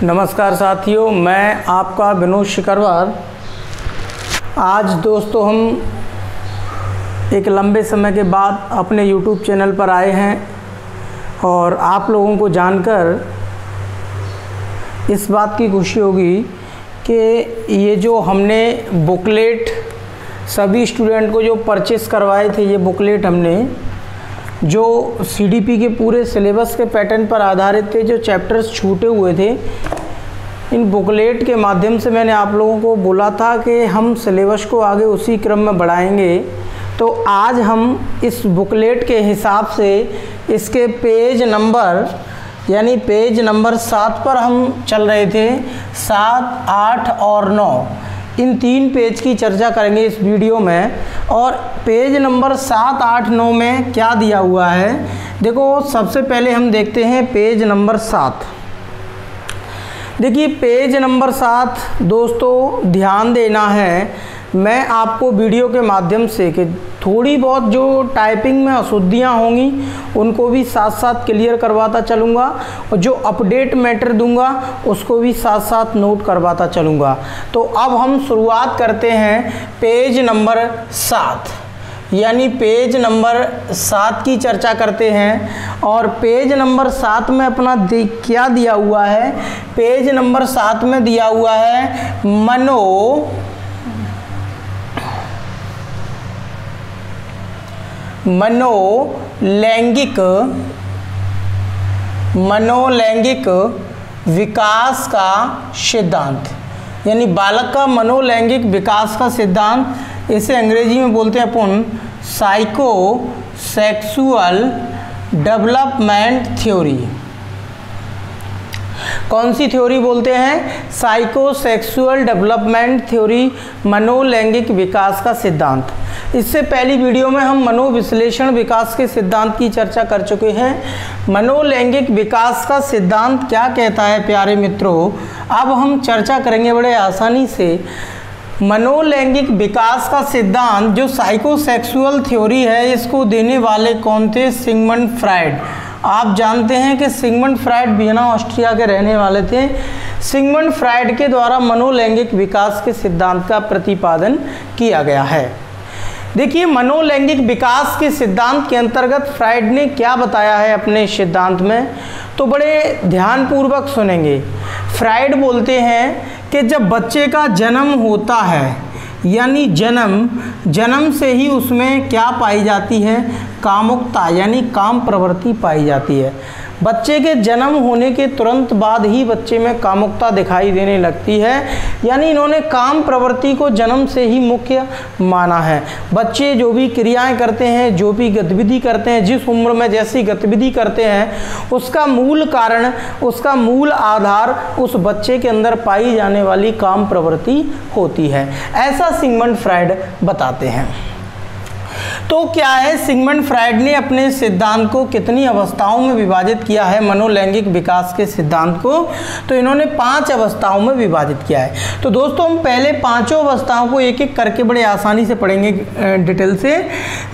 नमस्कार साथियों, मैं आपका विनोद शिकरवार। आज दोस्तों हम एक लंबे समय के बाद अपने YouTube चैनल पर आए हैं और आप लोगों को जानकर इस बात की खुशी होगी कि ये जो हमने बुकलेट सभी स्टूडेंट को जो परचेस करवाए थे, ये बुकलेट हमने जो CDP के पूरे सिलेबस के पैटर्न पर आधारित थे, जो चैप्टर्स छूटे हुए थे, इन बुकलेट के माध्यम से मैंने आप लोगों को बोला था कि हम सिलेबस को आगे उसी क्रम में बढ़ाएंगे। तो आज हम इस बुकलेट के हिसाब से इसके पेज नंबर यानी पेज नंबर 7 पर हम चल रहे थे। 7, 8 और 9 इन 3 पेज की चर्चा करेंगे इस वीडियो में। और पेज नंबर 7, 8, 9 में क्या दिया हुआ है, देखो सबसे पहले हम देखते हैं पेज नंबर 7। देखिए पेज नंबर 7 दोस्तों ध्यान देना है, मैं आपको वीडियो के माध्यम से कि थोड़ी बहुत जो टाइपिंग में अशुद्धियाँ होंगी उनको भी साथ साथ क्लियर करवाता चलूँगा और जो अपडेट मैटर दूंगा उसको भी साथ साथ नोट करवाता चलूँगा। तो अब हम शुरुआत करते हैं पेज नंबर 7 यानी पेज नंबर 7 की चर्चा करते हैं। और पेज नंबर 7 में अपना क्या दिया हुआ है, पेज नंबर 7 में दिया हुआ है मनोलैंगिक विकास का सिद्धांत, यानी बालक का मनोलैंगिक विकास का सिद्धांत। इसे अंग्रेजी में बोलते हैं अपन साइको सेक्सुअल डेवलपमेंट थ्योरी। कौन सी थ्योरी बोलते हैं? साइको सेक्सुअल डेवलपमेंट थ्योरी, मनोलैंगिक विकास का सिद्धांत। इससे पहली वीडियो में हम मनोविश्लेषण विकास के सिद्धांत की चर्चा कर चुके हैं। मनोलैंगिक विकास का सिद्धांत क्या कहता है प्यारे मित्रों, अब हम चर्चा करेंगे बड़े आसानी से। मनोलैंगिक विकास का सिद्धांत जो साइकोसेक्सुअल थ्योरी है, इसको देने वाले कौन थे? Sigmund Freud. आप जानते हैं कि सिगमंड फ्राइड वियना ऑस्ट्रिया के रहने वाले थे। सिगमंड फ्राइड के द्वारा मनोलैंगिक विकास के सिद्धांत का प्रतिपादन किया गया है। देखिए मनोलैंगिक विकास के सिद्धांत के अंतर्गत फ्राइड ने क्या बताया है अपने सिद्धांत में, तो बड़े ध्यानपूर्वक सुनेंगे। फ्राइड बोलते हैं कि जब बच्चे का जन्म होता है, यानी जन्म से ही उसमें क्या पाई जाती है? कामुकता यानी काम प्रवृत्ति पाई जाती है। बच्चे के जन्म होने के तुरंत बाद ही बच्चे में कामुकता दिखाई देने लगती है, यानी इन्होंने काम प्रवृत्ति को जन्म से ही मुख्य माना है। बच्चे जो भी क्रियाएं करते हैं, जो भी गतिविधि करते हैं, जिस उम्र में जैसी गतिविधि करते हैं, उसका मूल कारण, उसका मूल आधार उस बच्चे के अंदर पाई जाने वाली काम प्रवृत्ति होती है, ऐसा सिगमंड फ्राइड बताते हैं। तो क्या है, सिगमंड फ्राइड ने अपने सिद्धांत को कितनी अवस्थाओं में विभाजित किया है मनोलैंगिक विकास के सिद्धांत को? तो इन्होंने 5 अवस्थाओं में विभाजित किया है। तो दोस्तों हम पहले 5 अवस्थाओं को एक एक करके बड़े आसानी से पढ़ेंगे डिटेल से।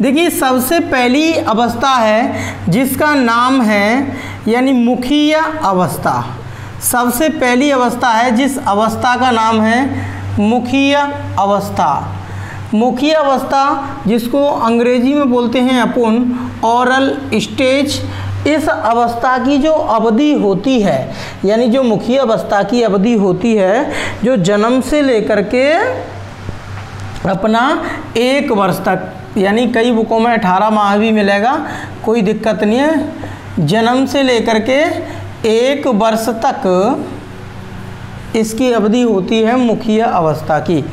देखिए सबसे पहली अवस्था है जिसका नाम है यानी मुखीय अवस्था। सबसे पहली अवस्था है जिस अवस्था का नाम है मुखीय अवस्था। मुखीय अवस्था जिसको अंग्रेजी में बोलते हैं अपन ओरल स्टेज। इस अवस्था की जो अवधि होती है, यानी जो मुखीय अवस्था की अवधि होती है, जो जन्म से लेकर के अपना 1 वर्ष तक, यानी कई बुकों में 18 माह भी मिलेगा, कोई दिक्कत नहीं है। जन्म से लेकर के 1 वर्ष तक इसकी अवधि होती है मुखीय अवस्था की।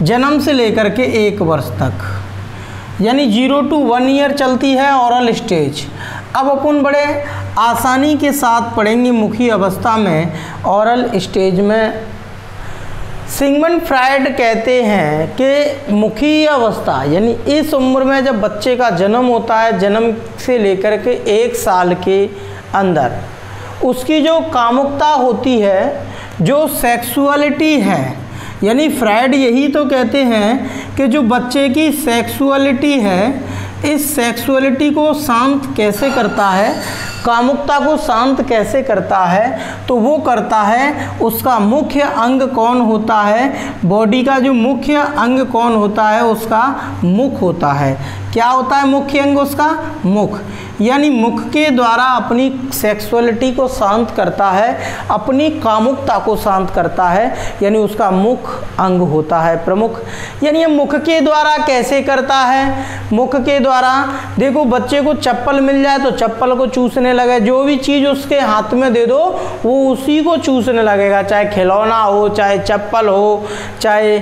जन्म से लेकर के 1 वर्ष तक, यानी 0 to 1 ईयर चलती है ओरल स्टेज। अब अपन बड़े आसानी के साथ पढ़ेंगे मुखीय अवस्था में, ओरल स्टेज में। सिगमंड फ्राइड कहते हैं कि मुखीय अवस्था यानी इस उम्र में जब बच्चे का जन्म होता है, जन्म से लेकर के 1 साल के अंदर उसकी जो कामुकता होती है, जो सेक्सुअलिटी है, यानी फ्राइड यही तो कहते हैं कि जो बच्चे की सेक्सुअलिटी है, इस सेक्सुअलिटी को शांत कैसे करता है? कामुकता को शांत कैसे करता है, तो वो करता है, उसका मुख्य अंग कौन होता है, बॉडी का जो मुख्य अंग कौन होता है, उसका मुख होता है। क्या होता है मुख्य अंग उसका? मुख। यानी मुख के द्वारा अपनी सेक्सुअलिटी को शांत करता है, अपनी कामुकता को शांत करता है, यानी उसका मुख अंग होता है प्रमुख। यानी ये मुख के द्वारा कैसे करता है? मुख के द्वारा देखो, बच्चे को चप्पल मिल जाए तो चप्पल को चूसने लगे, जो भी चीज़ उसके हाथ में दे दो वो उसी को चूसने लगेगा, चाहे खिलौना हो, चाहे चप्पल हो, चाहे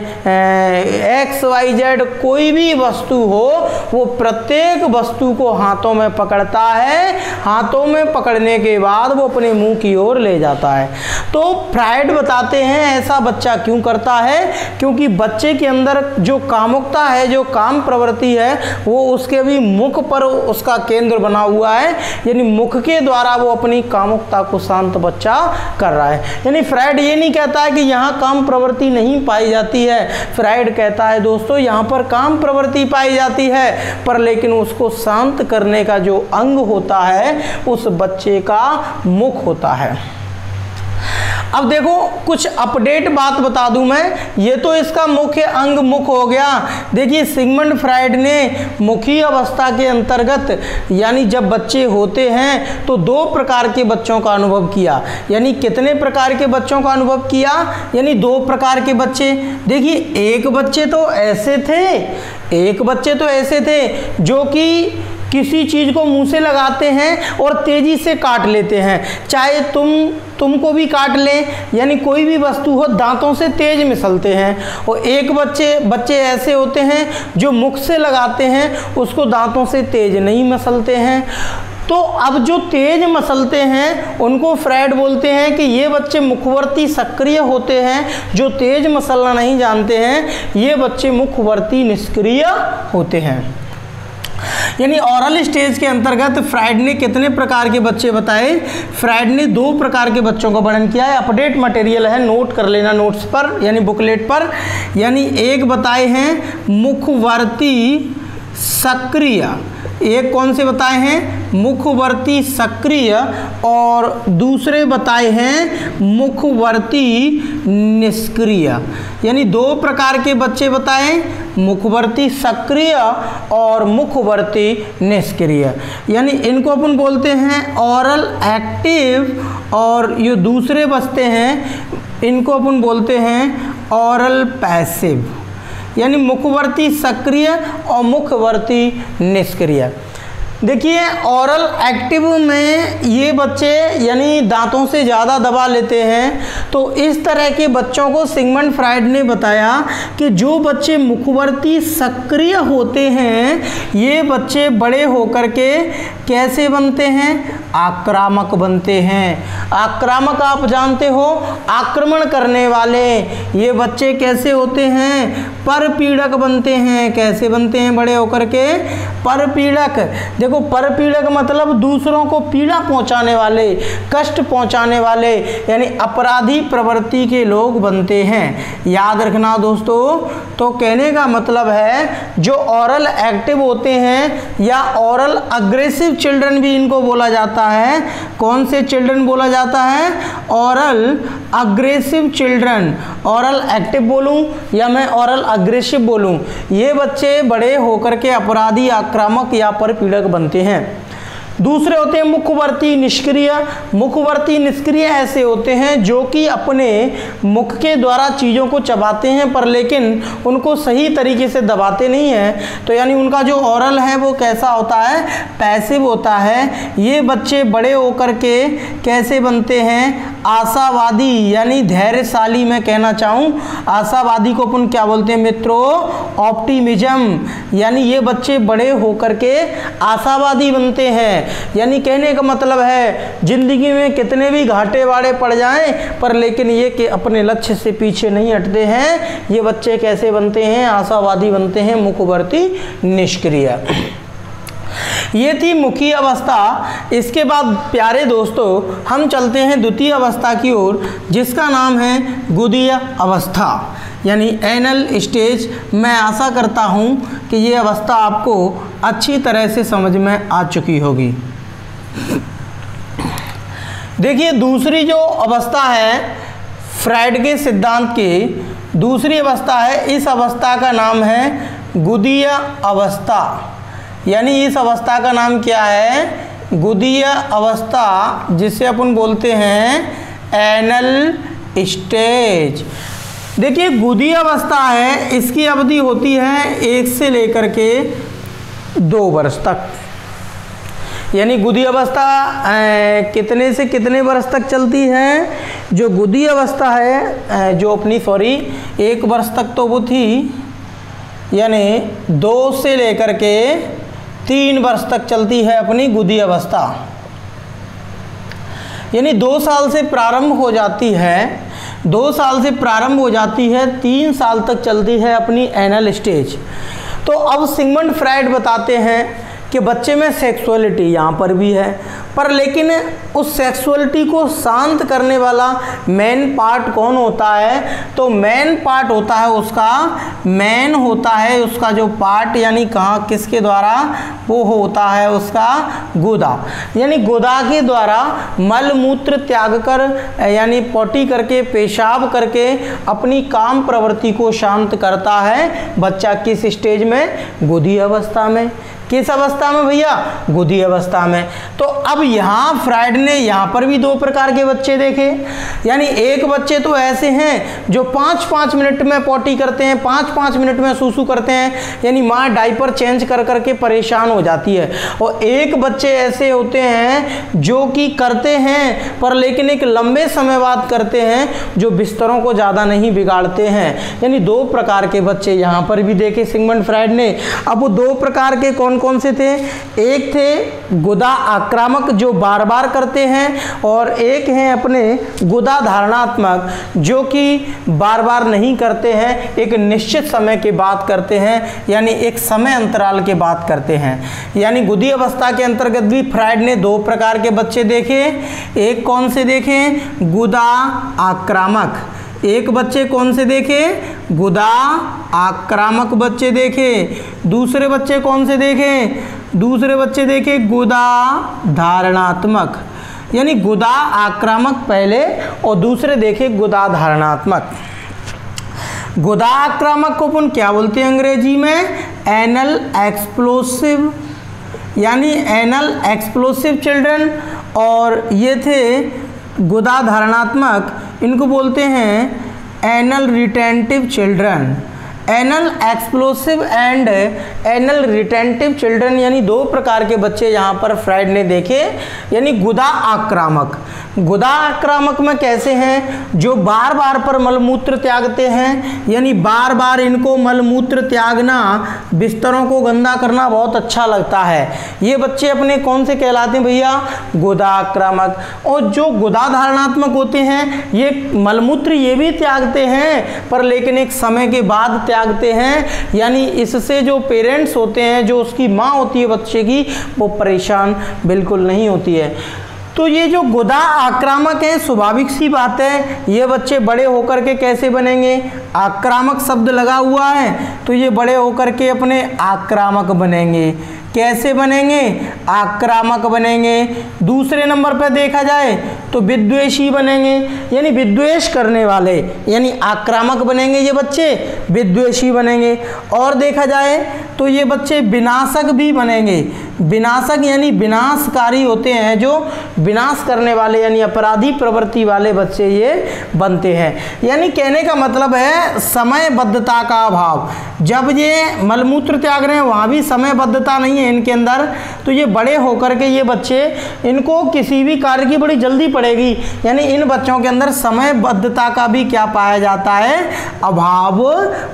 XYZ कोई भी वस्तु हो, वो प्रत्येक वस्तु को हाथों में पकड़ता है, हाथों में पकड़ने के बाद वो अपने मुंह की ओर ले जाता है। तो फ्रायड बताते हैं ऐसा बच्चा क्यों करता है, क्योंकि बच्चे के अंदर जो कामुकता है, जो काम प्रवृत्ति है, वो उसके भी मुख पर उसका केंद्र बना हुआ है, यानी मुख के द्वारा वो अपनी कामुकता को शांत बच्चा कर रहा है। यानी फ्रायड ये नहीं कहता है कि यहाँ काम प्रवृत्ति नहीं पाई जाती है, फ्रायड कहता है दोस्तों यहाँ पर काम प्रवृत्ति पाई जाती है, पर लेकिन उसको शांत करने का जो अंग होता है उस बच्चे का मुख होता है। अब देखो कुछ अपडेट बात बता दूं मैं, ये तो इसका मुख्य अंग मुख हो गया। देखिए सिगमंड फ्रायड ने मुखी अवस्था के अंतर्गत, यानी जब बच्चे होते हैं तो 2 प्रकार के बच्चों का अनुभव किया। यानी कितने प्रकार के बच्चों का अनुभव किया? यानी 2 प्रकार के बच्चे। देखिए एक बच्चे तो ऐसे थे जो कि किसी चीज़ को मुंह से लगाते हैं और तेज़ी से काट लेते हैं, चाहे तुमको भी काट लें, यानी कोई भी वस्तु हो दांतों से तेज मिसलते हैं। और एक बच्चे ऐसे होते हैं जो मुख से लगाते हैं, उसको दांतों से तेज नहीं मसलते हैं। तो अब जो तेज मसलते हैं उनको फ्रायड बोलते हैं कि ये बच्चे मुखवर्ती सक्रिय होते हैं, जो तेज मसलना नहीं जानते हैं ये बच्चे मुखवर्ती निष्क्रिय होते हैं। यानी ऑरल स्टेज के अंतर्गत फ्रायड ने कितने प्रकार के बच्चे बताए? फ्रायड ने 2 प्रकार के बच्चों का वर्णन किया है। अपडेट मटेरियल है, नोट कर लेना नोट्स पर यानी बुकलेट पर। यानी एक बताए हैं मुखवर्ती सक्रिय, एक कौन से बताए हैं? मुखवर्ती सक्रिय, और दूसरे बताए हैं मुखवर्ती निष्क्रिय। यानी 2 प्रकार के बच्चे बताए, मुखवर्ती सक्रिय और मुखवर्ती निष्क्रिय। यानी इनको अपन बोलते हैं ऑरल एक्टिव, और ये दूसरे बचते हैं इनको अपन बोलते हैं ऑरल पैसिव। यानी मुखवर्ती सक्रिय और मुखवर्ती निष्क्रिय। देखिए ऑरल एक्टिव में ये बच्चे यानी दांतों से ज़्यादा दबा लेते हैं। तो इस तरह के बच्चों को सिगमंड फ्रायड ने बताया कि जो बच्चे मुखवर्ती सक्रिय होते हैं ये बच्चे बड़े होकर के कैसे बनते हैं? आक्रामक बनते हैं। आक्रामक आप जानते हो, आक्रमण करने वाले। ये बच्चे कैसे होते हैं? परपीड़क बनते हैं। कैसे बनते हैं बड़े होकर के? परपीड़क। देखो परपीड़क मतलब दूसरों को पीड़ा पहुंचाने वाले, कष्ट पहुंचाने वाले, यानी अपराधी प्रवृत्ति के लोग बनते हैं। याद रखना दोस्तों। तो कहने का मतलब है जो ऑरल एक्टिव होते हैं या ऑरल अग्रेसिव चिल्ड्रन भी इनको बोला जाता है। कौन से चिल्ड्रन बोला जाता है? Oral aggressive children. Oral active बोलूं या मैं ऑरल अग्रेसिव बोलूं, ये बच्चे बड़े होकर के अपराधी, आक्रामक या परपीड़क बनते हैं। दूसरे होते हैं मुखवर्ती निष्क्रिय। मुखवर्ती निष्क्रिय ऐसे होते हैं जो कि अपने मुख के द्वारा चीज़ों को चबाते हैं पर लेकिन उनको सही तरीके से दबाते नहीं हैं। तो यानी उनका जो ऑरल है वो कैसा होता है? पैसिव होता है। ये बच्चे बड़े होकर के कैसे बनते हैं? आशावादी यानी धैर्यशाली। मैं कहना चाहूँ आशावादी को अपन क्या बोलते हैं मित्रों? ऑप्टिमिज्म। यानी ये बच्चे बड़े होकर के आशावादी बनते हैं। यानी कहने का मतलब है जिंदगी में कितने भी घाटे वाड़े पड़ जाएं पर लेकिन ये कि अपने लक्ष्य से पीछे नहीं हटते हैं। ये बच्चे कैसे बनते हैं? आशावादी बनते हैं, मुखवर्ती निष्क्रिय। ये थी मुखी अवस्था। इसके बाद प्यारे दोस्तों हम चलते हैं द्वितीय अवस्था की ओर जिसका नाम है गुदीय अवस्था यानी एनल स्टेज। मैं आशा करता हूँ कि ये अवस्था आपको अच्छी तरह से समझ में आ चुकी होगी। देखिए दूसरी जो अवस्था है फ्राइड के सिद्धांत की दूसरी अवस्था है, इस अवस्था का नाम है गुदीय अवस्था। यानी इस अवस्था का नाम क्या है? गुदीय अवस्था, जिसे अपन बोलते हैं एनल स्टेज। देखिए गुदीय अवस्था है, इसकी अवधि होती है 1 से लेकर के 2 वर्ष तक। यानी गुदी अवस्था कितने से कितने वर्ष तक चलती है? जो गुदी अवस्था है जो अपनी 1 वर्ष तक तो वो थी, यानी 2 से लेकर के 3 वर्ष तक चलती है अपनी गुदी अवस्था। यानी 2 साल से प्रारंभ हो जाती है, 2 साल से प्रारंभ हो जाती है, 3 साल तक चलती है अपनी एनल स्टेज। तो अब सिगमंड फ्राइड बताते हैं कि बच्चे में सेक्सुअलिटी यहाँ पर भी है, पर लेकिन उस सेक्सुअलिटी को शांत करने वाला मेन पार्ट कौन होता है? तो मेन पार्ट होता है उसका, मेन होता है उसका जो पार्ट, यानी कहाँ किसके द्वारा? वो होता है उसका गुदा। यानी गुदा के द्वारा मल मूत्र त्याग कर, यानी पोटी करके, पेशाब करके अपनी काम प्रवृत्ति को शांत करता है बच्चा। किस स्टेज में? गुदी अवस्था में। किस अवस्था में भैया? गुदी अवस्था में। तो अब यहाँ फ्राइड ने यहाँ पर भी 2 प्रकार के बच्चे देखे। यानी एक बच्चे तो ऐसे हैं जो 5-5 मिनट में पोटी करते हैं, 5-5 मिनट में सूसू करते हैं, यानी माँ डाइपर चेंज कर करके परेशान हो जाती है। और एक बच्चे ऐसे होते हैं जो कि करते हैं पर लेकिन एक लंबे समय बाद करते हैं, जो बिस्तरों को ज़्यादा नहीं बिगाड़ते हैं। यानी 2 प्रकार के बच्चे यहाँ पर भी देखे सिगमंड फ्राइड ने। अब वो 2 प्रकार के कौन से थे? एक थे गुदा आक्रामक जो बार बार करते हैं, और एक हैं अपने गुदा धारणात्मक जो कि बार बार नहीं करते हैं, एक निश्चित समय के बाद करते हैं, यानी एक समय अंतराल के बाद करते हैं। यानी गुदी अवस्था के अंतर्गत भी फ्राइड ने 2 प्रकार के बच्चे देखे। एक कौन से देखे? गुदा आक्रामक। एक बच्चे कौन से देखे? गुदा आक्रामक बच्चे देखे। दूसरे बच्चे कौन से देखे? दूसरे बच्चे देखे गुदा धारणात्मक। यानी गुदा आक्रामक पहले और दूसरे देखे गुदा धारणात्मक। गुदा आक्रामक को अपन क्या बोलते हैं अंग्रेजी में? एनल एक्सप्लोसिव, यानी एनल एक्सप्लोसिव चिल्ड्रन। और ये थे गुदा धारणात्मक, इनको बोलते हैं anal retentive children. Anal explosive and anal retentive children, यानी 2 प्रकार के बच्चे यहाँ पर फ्राइड ने देखे। यानी गुदा आक्रामक, गुदा आक्रामक में कैसे हैं? जो बार बार पर मलमूत्र त्यागते हैं, यानी बार बार इनको मलमूत्र त्यागना, बिस्तरों को गंदा करना बहुत अच्छा लगता है। ये बच्चे अपने कौन से कहलाते हैं भैया? गुदा आक्रामक। और जो गुदा धारणात्मक होते हैं, ये मलमूत्र ये भी त्यागते हैं पर लेकिन एक समय के बाद त्यागते हैं। यानी इससे जो पेरेंट्स होते हैं, जो उसकी माँ होती है बच्चे की, वो परेशान बिल्कुल नहीं होती है। तो ये जो गुदा आक्रामक हैं, स्वाभाविक सी बात है, ये बच्चे बड़े होकर के कैसे बनेंगे? आक्रामक शब्द लगा हुआ है तो ये बड़े होकर के अपने आक्रामक बनेंगे। कैसे बनेंगे? आक्रामक बनेंगे। दूसरे नंबर पर देखा जाए तो विद्वेषी बनेंगे, यानी विद्वेष करने वाले, यानी आक्रामक बनेंगे ये बच्चे, विद्वेषी बनेंगे। और देखा जाए तो ये बच्चे विनाशक भी बनेंगे। विनाशक यानी विनाशकारी होते हैं, जो विनाश करने वाले यानी अपराधी प्रवृत्ति वाले बच्चे ये बनते हैं। यानी कहने का मतलब है समयबद्धता का अभाव। जब ये मलमूत्र त्याग रहे हैं वहाँ भी समयबद्धता नहीं है इनके अंदर, तो ये बड़े होकर के ये बच्चे, इनको किसी भी कार्य की बड़ी जल्दी पड़ेगी। यानी इन बच्चों के अंदर समयबद्धता का भी क्या पाया जाता है? अभाव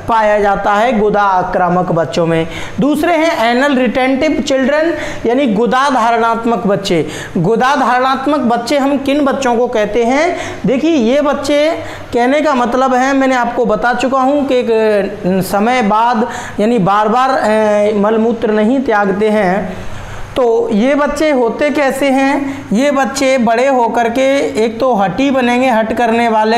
पाया जाता है गुदा आक्रामक बच्चों में। दूसरे हैं एनल रिटेंटिव चिल्ड्रन, यानी गुदा धारणात्मक बच्चे। गुदा धारणात्मक बच्चे हम किन बच्चों को कहते हैं? देखिए ये बच्चे, कहने का मतलब है, मैंने आपको बता चुका हूँ कि एक समय बाद यानी बार बार मलमूत्र नहीं त्यागते हैं, तो ये बच्चे होते कैसे हैं, ये बच्चे बड़े होकर के एक तो हठी बनेंगे, हट करने वाले,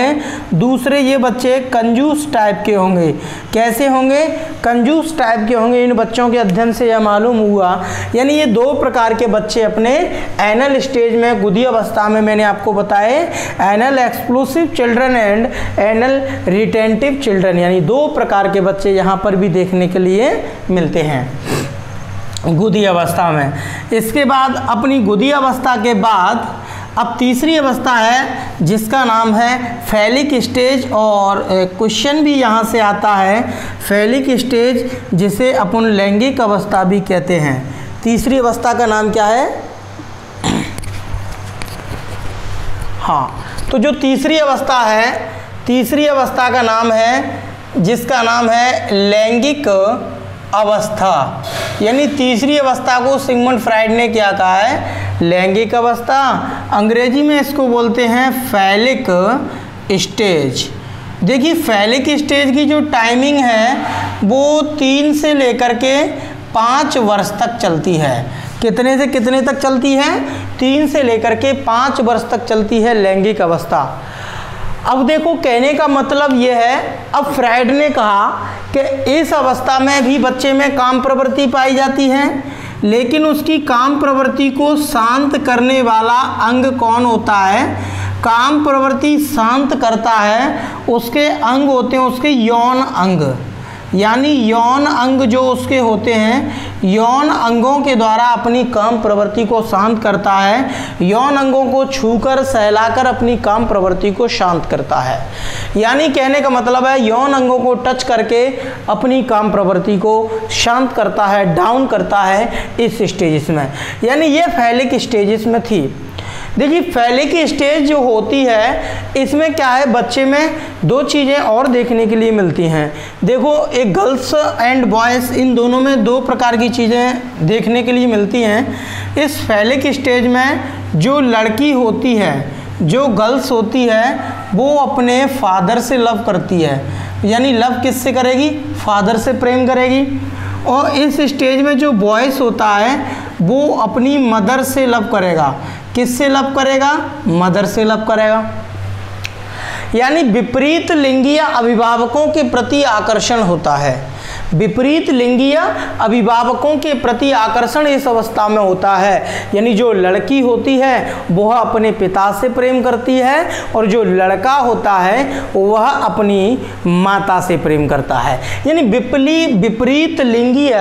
दूसरे ये बच्चे कंजूस टाइप के होंगे। कैसे होंगे, कंजूस टाइप के होंगे। इन बच्चों के अध्ययन से यह मालूम हुआ, यानी ये दो प्रकार के बच्चे अपने एनल स्टेज में, गुदी अवस्था में, मैंने आपको बताए anal explosive children and anal retentive children, यानी दो प्रकार के बच्चे यहाँ पर भी देखने के लिए मिलते हैं गुदी अवस्था में। इसके बाद अपनी गुदी अवस्था के बाद अब तीसरी अवस्था है जिसका नाम है फैलिक स्टेज, और क्वेश्चन भी यहाँ से आता है फैलिक स्टेज, जिसे अपन लैंगिक अवस्था भी कहते हैं। तीसरी अवस्था का नाम क्या है, हाँ, तो जो तीसरी अवस्था है, तीसरी अवस्था का नाम है, जिसका नाम है लैंगिक अवस्था, यानी तीसरी अवस्था को सिगमंड फ्राइड ने क्या कहा है, लैंगिक अवस्था। अंग्रेजी में इसको बोलते हैं फैलिक स्टेज। देखिए फैलिक स्टेज की जो टाइमिंग है वो 3 से लेकर के 5 वर्ष तक चलती है। कितने से कितने तक चलती है, 3 से लेकर के 5 वर्ष तक चलती है लैंगिक अवस्था। अब देखो कहने का मतलब ये है, अब फ्राइड ने कहा कि इस अवस्था में भी बच्चे में काम प्रवृत्ति पाई जाती है, लेकिन उसकी काम प्रवृत्ति को शांत करने वाला अंग कौन होता है, काम प्रवृत्ति शांत करता है उसके अंग होते हैं उसके यौन अंग, यानी यौन अंग जो उसके होते हैं, यौन अंगों के द्वारा अपनी काम प्रवृत्ति को शांत करता है, यौन अंगों को छूकर सहलाकर अपनी काम प्रवृत्ति को शांत करता है। यानी कहने का मतलब है यौन अंगों को टच करके अपनी काम प्रवृत्ति को शांत करता है, डाउन करता है इस स्टेजेस में, यानी ये फैलिक स्टेजेस में थी। देखिए फैलिक स्टेज जो होती है इसमें क्या है, बच्चे में 2 चीज़ें और देखने के लिए मिलती हैं। देखो एक गर्ल्स एंड बॉयज़, इन दोनों में 2 प्रकार की चीज़ें देखने के लिए मिलती हैं। इस फैलिक स्टेज में जो लड़की होती है, जो गर्ल्स होती है, वो अपने फादर से लव करती है, यानी लव किससे करेगी, फादर से प्रेम करेगी। और इस स्टेज में जो बॉयज़ होता है वो अपनी मदर से लव करेगा। किससे लव करेगा, मदर से लव करेगा। यानी विपरीत लिंगीय अभिभावकों के प्रति आकर्षण होता है, विपरीत लिंगीय अभिभावकों के प्रति आकर्षण इस अवस्था में होता है। यानी जो लड़की होती है वह अपने पिता से प्रेम करती है और जो लड़का होता है वह अपनी माता से प्रेम करता है। यानी विपरीत लिंगीय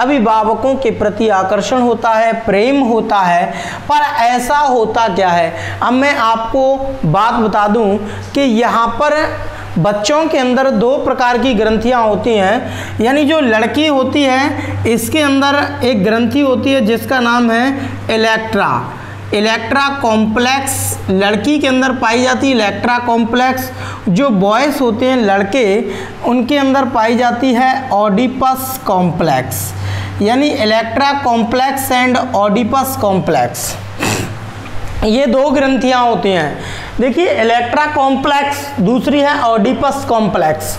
अभिभावकों के प्रति आकर्षण होता है, प्रेम होता है। पर ऐसा होता क्या है, अब मैं आपको बात बता दूं कि यहाँ पर बच्चों के अंदर 2 प्रकार की ग्रंथियां होती हैं। यानी जो लड़की होती है इसके अंदर एक ग्रंथि होती है जिसका नाम है इलेक्ट्रा कॉम्प्लेक्स, लड़की के अंदर पाई जाती है इलेक्ट्रा कॉम्प्लेक्स। जो बॉयज़ होते हैं लड़के, उनके अंदर पाई जाती है ओडिपस कॉम्प्लेक्स, यानी Electra complex and Oedipus complex, ये 2 ग्रंथियां होती हैं। देखिए इलेक्ट्रा कॉम्प्लेक्स, दूसरी है ओडिपस कॉम्प्लेक्स।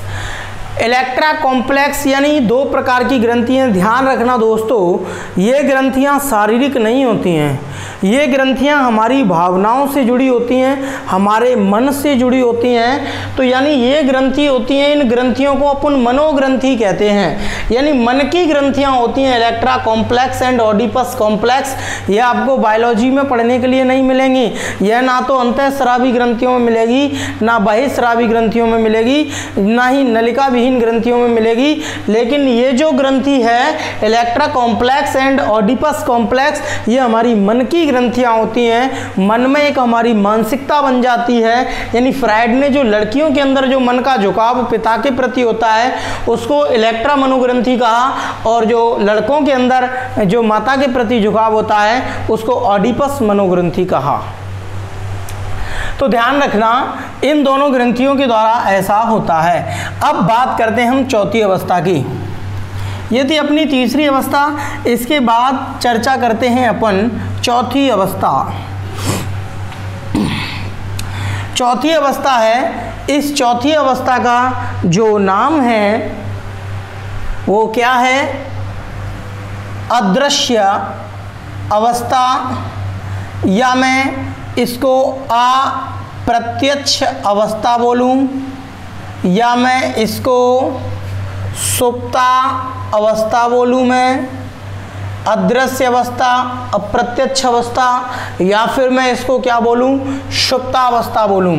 इलेक्ट्रा कॉम्प्लेक्स यानी 2 प्रकार की ग्रंथियां, ध्यान रखना दोस्तों, ये ग्रंथियां शारीरिक नहीं होती हैं, ये ग्रंथियां हमारी भावनाओं से जुड़ी होती हैं, हमारे मन से जुड़ी होती हैं। तो यानी ये ग्रंथि होती हैं, इन ग्रंथियों को अपन मनोग्रंथि कहते हैं, यानी मन की ग्रंथियां होती हैं Electra complex and Oedipus complex. ये आपको बायोलॉजी में पढ़ने के लिए नहीं मिलेंगी, यह ना तो अंतःस्रावी ग्रंथियों में मिलेगी, ना बहिःस्रावी ग्रंथियों में मिलेगी, ना ही नलिका विहीन ग्रंथियों में मिलेगी। लेकिन ये जो ग्रंथि है Electra complex and Oedipus complex, ये हमारी मन की ग्रंथियां होती हैं, मन में एक हमारी मानसिकता बन जाती है। यानी फ्राइड ने जो लड़कियों के अंदर जो मन का झुकाव पिता के प्रति होता है उसको इलेक्ट्रा मनोग्रंथि कहा, और जो लड़कों के अंदर जो माता के प्रति झुकाव होता है उसको ओडिपस मनोग्रंथि कहा। तो ध्यान रखना इन दोनों ग्रंथियों के द्वारा ऐसा होता है। अब बात करते हैं हम चौथी अवस्था की। ये थी अपनी तीसरी अवस्था, इसके बाद चर्चा करते हैं अपन चौथी अवस्था। चौथी अवस्था है, इस चौथी अवस्था का जो नाम है वो क्या है, अदृश्य अवस्था, या मैं इसको अप्रत्यक्ष अवस्था बोलूं, या मैं इसको सुप्ता अवस्था बोलूं, मैं अदृश्य अवस्था, अप्रत्यक्ष अवस्था, या फिर मैं इसको क्या बोलूं, सुप्तावस्था बोलूं।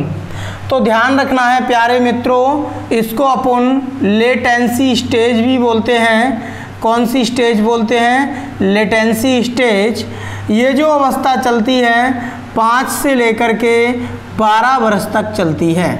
तो ध्यान रखना है प्यारे मित्रों, इसको अपन लेटेंसी स्टेज भी बोलते हैं। कौन सी स्टेज बोलते हैं? Latency stage. ये जो अवस्था चलती है 5 से लेकर के 12 वर्ष तक चलती है।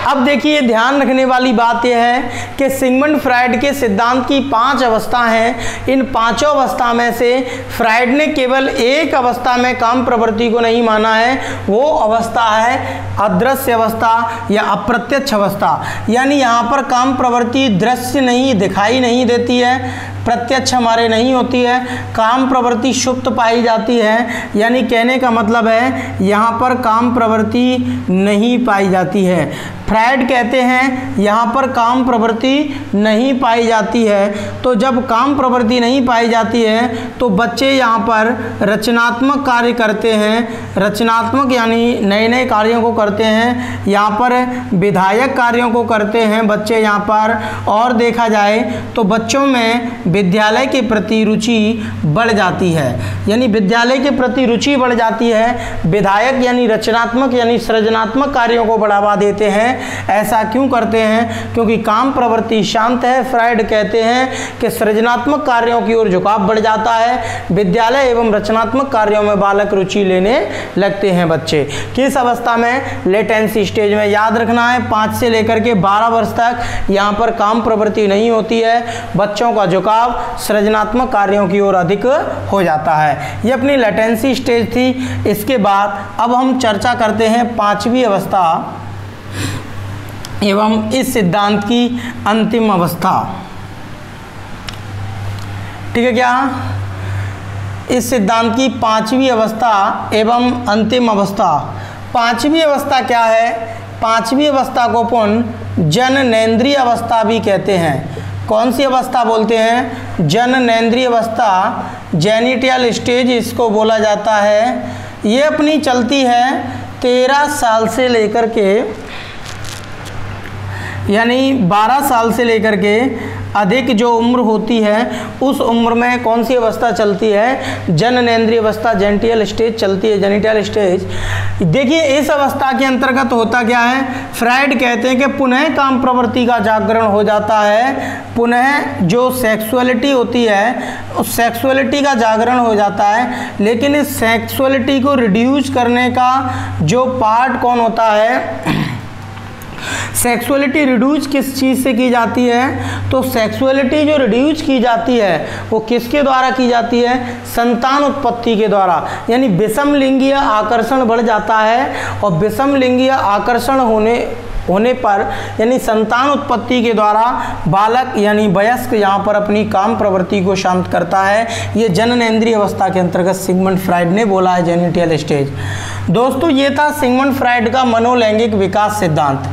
अब देखिए, ध्यान रखने वाली बात यह है कि सिगमंड फ्रायड के सिद्धांत की 5 अवस्था हैं। इन 5 अवस्था में से फ्रायड ने केवल एक अवस्था में काम प्रवृत्ति को नहीं माना है, वो अवस्था है अदृश्य अवस्था या अप्रत्यक्ष अवस्था। यानी यहाँ पर काम प्रवृत्ति दृश्य नहीं, दिखाई नहीं देती है, प्रत्यक्ष हमारे नहीं होती है, काम प्रवृत्ति सुप्त पाई जाती है। यानी कहने का मतलब है यहाँ पर काम प्रवृत्ति नहीं पाई जाती है। फ्रायड कहते हैं यहाँ पर काम प्रवृत्ति नहीं पाई जाती है। तो जब काम प्रवृत्ति नहीं पाई जाती है तो बच्चे यहाँ पर रचनात्मक कार्य करते हैं। रचनात्मक यानी नए नए कार्यों को करते हैं, यहाँ पर विधायक कार्यों को करते हैं बच्चे यहाँ पर। और देखा जाए तो बच्चों में विद्यालय के प्रति रुचि बढ़ जाती है, यानी विद्यालय के प्रति रुचि बढ़ जाती है। विधायक यानी रचनात्मक यानी सृजनात्मक कार्यों को बढ़ावा देते हैं। ऐसा क्यों करते हैं? क्योंकि काम प्रवृत्ति शांत है। फ्रायड कहते हैं कि सृजनात्मक कार्यों की ओर झुकाव बढ़ जाता है। विद्यालय एवं रचनात्मक कार्यों में बालक रुचि लेने लगते हैं बच्चे। किस अवस्था में? लेटेंसी स्टेज में। याद रखना है 5 से लेकर के 12 वर्ष तक यहाँ पर काम प्रवृत्ति नहीं होती है, बच्चों का झुकाव सृजनात्मक कार्यों की ओर अधिक हो जाता है। ये अपनी लेटेंसी स्टेज थी। इसके बाद अब हम चर्चा करते हैं 5वीं अवस्था एवं इस सिद्धांत की अंतिम अवस्था। ठीक है क्या? इस सिद्धांत की 5वीं अवस्था एवं अंतिम अवस्था। 5वीं अवस्था क्या है? 5वीं अवस्था को अपन जननेंद्रिय अवस्था भी कहते हैं। कौन सी अवस्था बोलते हैं? जननेंद्रिय अवस्था, जेनिटल स्टेज इसको बोला जाता है। ये अपनी चलती है 13 साल से लेकर के, यानी 12 साल से लेकर के अधिक जो उम्र होती है उस उम्र में कौन सी अवस्था चलती है? जननेंद्रिय अवस्था, जेनिटल स्टेज चलती है, जेनिटल स्टेज। देखिए इस अवस्था के अंतर्गत होता क्या है? फ्रायड कहते हैं कि पुनः काम प्रवृत्ति का जागरण हो जाता है। पुनः जो सेक्सुअलिटी होती है उस सेक्सुअलिटी का जागरण हो जाता है। लेकिन इस सेक्सुअलिटी को रिड्यूस करने का जो पार्ट कौन होता है? सेक्सुअलिटी रिड्यूस किस चीज़ से की जाती है? तो सेक्सुअलिटी जो रिड्यूस की जाती है वो किसके द्वारा की जाती है? संतान उत्पत्ति के द्वारा। यानी विषम लिंगीय आकर्षण बढ़ जाता है, और विषम लिंगीय आकर्षण होने पर यानी संतान उत्पत्ति के द्वारा बालक यानी वयस्क यहाँ पर अपनी काम प्रवृत्ति को शांत करता है। ये जननेंद्रिय अवस्था के अंतर्गत सिगमंड फ्रायड ने बोला है, जेनिटल स्टेज। दोस्तों ये था सिगमंड फ्रायड का मनोलैंगिक विकास सिद्धांत।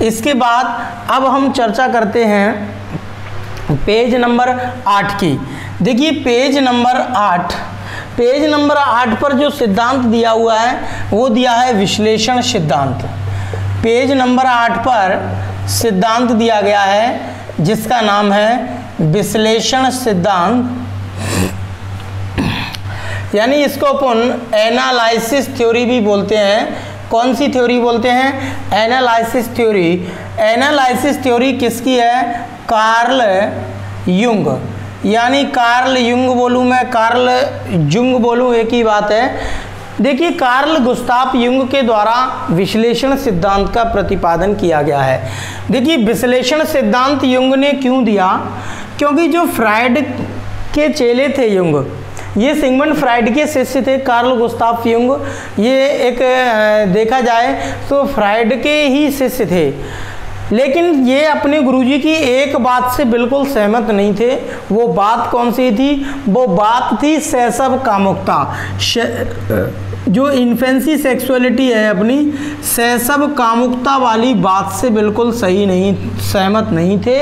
इसके बाद अब हम चर्चा करते हैं पेज नंबर 8 की। देखिए पेज नंबर 8 पर जो सिद्धांत दिया हुआ है वो दिया है विश्लेषण सिद्धांत। पेज नंबर 8 पर सिद्धांत दिया गया है जिसका नाम है विश्लेषण सिद्धांत, यानी इसको अपन एनालाइसिस थ्योरी भी बोलते हैं। कौन सी थ्योरी बोलते हैं? Analysis theory. एनालाइसिस थ्योरी किसकी है? कार्ल युंग, यानी कार्ल युंग बोलूँ मैं, कार्ल जुंग बोलूँ, एक ही बात है। देखिए कार्ल गुस्ताफ युंग के द्वारा विश्लेषण सिद्धांत का प्रतिपादन किया गया है। देखिए विश्लेषण सिद्धांत युंग ने क्यों दिया? क्योंकि जो फ्रायड के चेले थे युंग, ये सिगमंड फ्रायड के शिष्य थे कार्ल गुस्ताफ युंग। ये एक देखा जाए तो फ्रायड के ही शिष्य थे, लेकिन ये अपने गुरुजी की एक बात से बिल्कुल सहमत नहीं थे। वो बात कौन सी थी? वो बात थी शैशव कामुकता। जो इन्फेंसी सेक्सुअलिटी है अपनी, शैशव कामुकता वाली बात से बिल्कुल सहमत नहीं थे।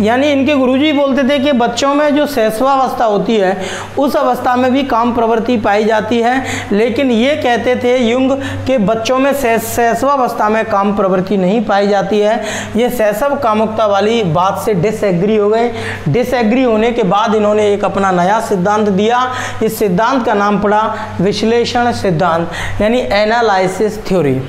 यानी इनके गुरुजी बोलते थे कि बच्चों में जो शैशवावस्था होती है उस अवस्था में भी काम प्रवृत्ति पाई जाती है, लेकिन ये कहते थे युंग के बच्चों में शैशवावस्था में काम प्रवृत्ति नहीं पाई जाती है। ये शैशव कामुकता वाली बात से डिसएग्री हो गए। डिसएग्री होने के बाद इन्होंने एक अपना नया सिद्धांत दिया। इस सिद्धांत का नाम पड़ा विश्लेषण सिद्धांत, यानी एनालाइसिस थ्योरी।